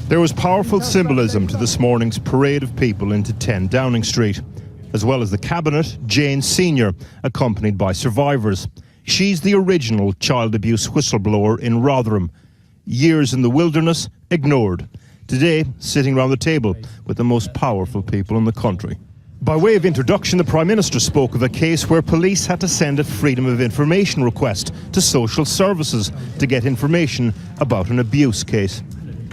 There was powerful symbolism to this morning's parade of people into 10 Downing Street. As well as the Cabinet, Jane Senior, accompanied by survivors. She's the original child abuse whistleblower in Rotherham. Years in the wilderness, ignored. Today, sitting round the table with the most powerful people in the country. By way of introduction, the Prime Minister spoke of a case where police had to send a Freedom of Information request to social services to get information about an abuse case.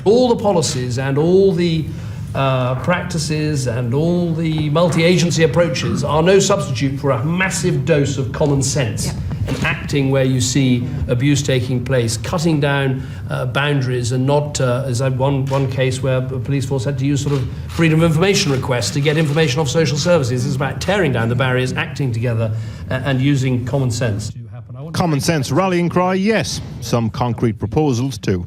All the policies and all the practices and all the multi-agency approaches are no substitute for a massive dose of common sense and acting where you see abuse taking place, cutting down boundaries and not, as I one case where a police force had to use sort of freedom of information requests to get information off social services. It's about tearing down the barriers, acting together and using common sense. Common sense rallying cry, yes. Some concrete proposals too.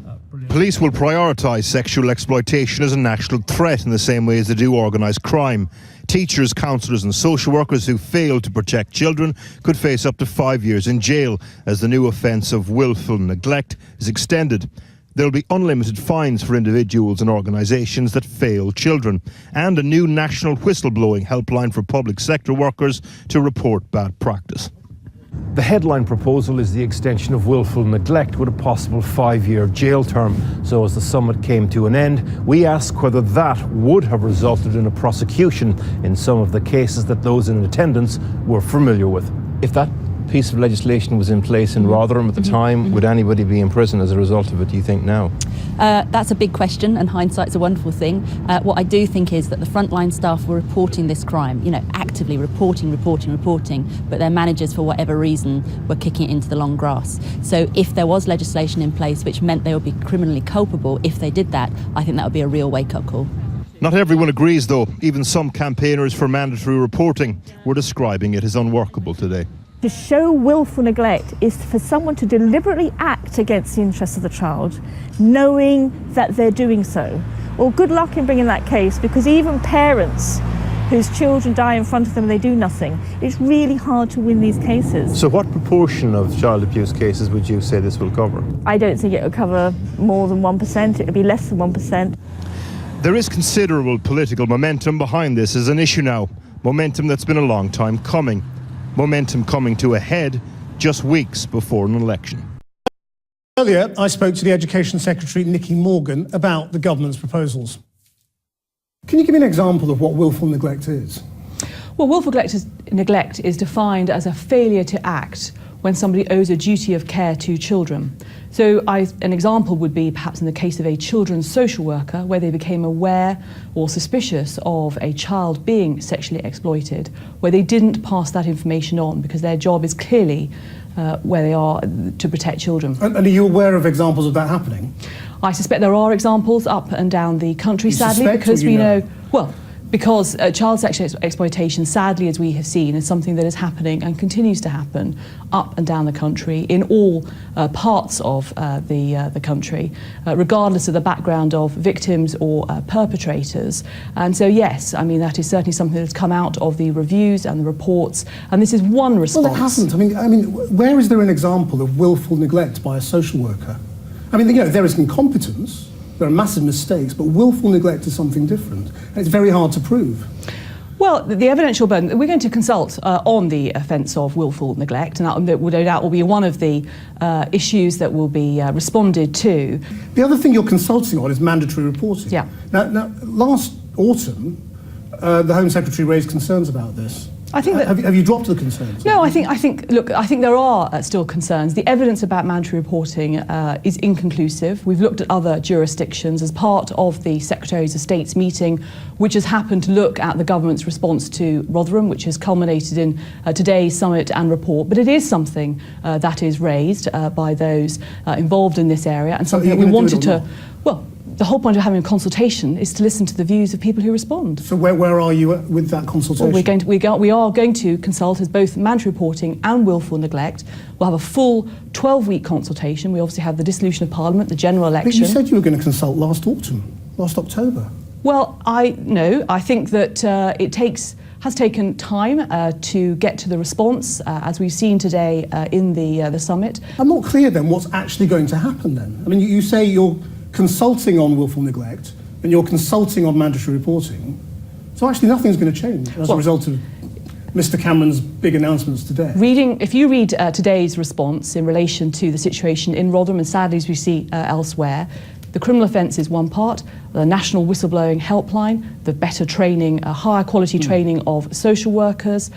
Police will prioritise sexual exploitation as a national threat in the same way as they do organised crime. Teachers, counsellors and social workers who fail to protect children could face up to 5 years in jail as the new offence of wilful neglect is extended. There will be unlimited fines for individuals and organisations that fail children, and a new national whistleblowing helpline for public sector workers to report bad practice. The headline proposal is the extension of willful neglect with a possible 5-year jail term. So as the summit came to an end, we asked whether that would have resulted in a prosecution in some of the cases that those in attendance were familiar with. If that piece of legislation was in place in Rotherham at the time, would anybody be in prison as a result of it, do you think, now? That's a big question, and hindsight's a wonderful thing. What I do think is that the frontline staff were reporting this crime, actively reporting, but their managers, for whatever reason, were kicking it into the long grass. So if there was legislation in place which meant they would be criminally culpable if they did that, I think that would be a real wake-up call. Not everyone agrees, though. Even some campaigners for mandatory reporting were describing it as unworkable today. To show willful neglect is for someone to deliberately act against the interests of the child, knowing that they're doing so. Well, good luck in bringing that case, because even parents whose children die in front of them and they do nothing, it's really hard to win these cases. So what proportion of child abuse cases would you say this will cover? I don't think it will cover more than 1%, it will be less than 1%. There is considerable political momentum behind this as an issue now, momentum that's been a long time coming. Momentum coming to a head just weeks before an election. Earlier, I spoke to the Education Secretary, Nicky Morgan, about the government's proposals. Can you give me an example of what willful neglect is? Well, willful neglect is defined as a failure to act when somebody owes a duty of care to children. So an example would be perhaps in the case of a children's social worker, where they became aware or suspicious of a child being sexually exploited, where they didn't pass that information on because their job is clearly where they are to protect children. And are you aware of examples of that happening? I suspect there are examples up and down the country, sadly, because we know, well, because child sexual exploitation, sadly, as we have seen, is something that is happening and continues to happen up and down the country in all parts of the country, regardless of the background of victims or perpetrators. And so, yes, I mean, that is certainly something that's come out of the reviews and the reports, and this is one response. Well, it hasn't. I mean, where is there an example of willful neglect by a social worker? I mean, there is incompetence. There are massive mistakes, but willful neglect is something different. And it's very hard to prove. Well, the evidential burden, we're going to consult on the offence of willful neglect, and that no doubt will be one of the issues that will be responded to. The other thing you're consulting on is mandatory reporting. Yeah. Now last autumn, the Home Secretary raised concerns about this. I think that, have you dropped the concerns? No, I think there are still concerns. The evidence about mandatory reporting is inconclusive. We've looked at other jurisdictions as part of the Secretaries of State's meeting, which has happened to look at the government's response to Rotherham, which has culminated in today's summit and report. But it is something that is raised by those involved in this area, and something that we wanted to. Well, the whole point of having a consultation is to listen to the views of people who respond. So where are you with that consultation? Well, we are going to consult as both mandatory reporting and willful neglect. We'll have a full 12-week consultation. We obviously have the dissolution of Parliament, the general election. But you said you were going to consult last autumn, last October. Well, I think that it has taken time to get to the response, as we've seen today in the summit. I'm not clear then what's actually going to happen then. I mean, you say you're consulting on willful neglect, and you're consulting on mandatory reporting. So actually nothing's going to change as a result of Mr. Cameron's big announcements today. If you read today's response in relation to the situation in Rotherham, and sadly as we see elsewhere, the criminal offence is one part, the national whistleblowing helpline, the better training, higher quality training of social workers,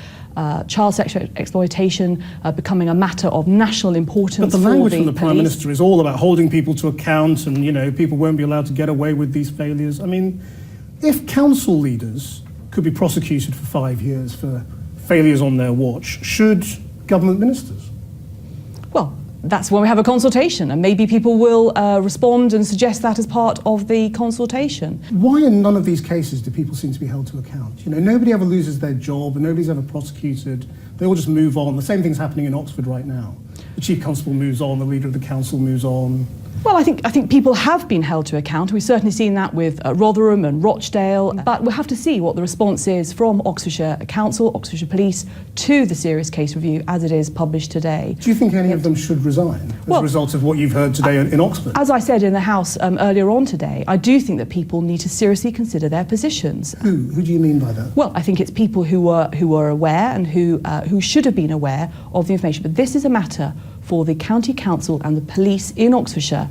child sexual exploitation becoming a matter of national importance. But the language from the police. Prime Minister is all about holding people to account and, you know, people won't be allowed to get away with these failures. I mean, if council leaders could be prosecuted for 5 years for failures on their watch, should government ministers? Well, that's when we have a consultation, and maybe people will respond and suggest that as part of the consultation. Why in none of these cases do people seem to be held to account? You know, nobody ever loses their job and nobody's ever prosecuted. They all just move on. The same thing's happening in Oxford right now. The Chief Constable moves on, the leader of the council moves on. Well, I think people have been held to account. We've certainly seen that with Rotherham and Rochdale, but we'll have to see what the response is from Oxfordshire Council, Oxfordshire Police, to the serious case review as it is published today. Do you think any of them should resign as a result of what you've heard today in Oxford? As I said in the House earlier on today, I do think that people need to seriously consider their positions. Who do you mean by that? Well, I think it's people who were aware and who should have been aware of the information. But this is a matter for the County Council and the police in Oxfordshire.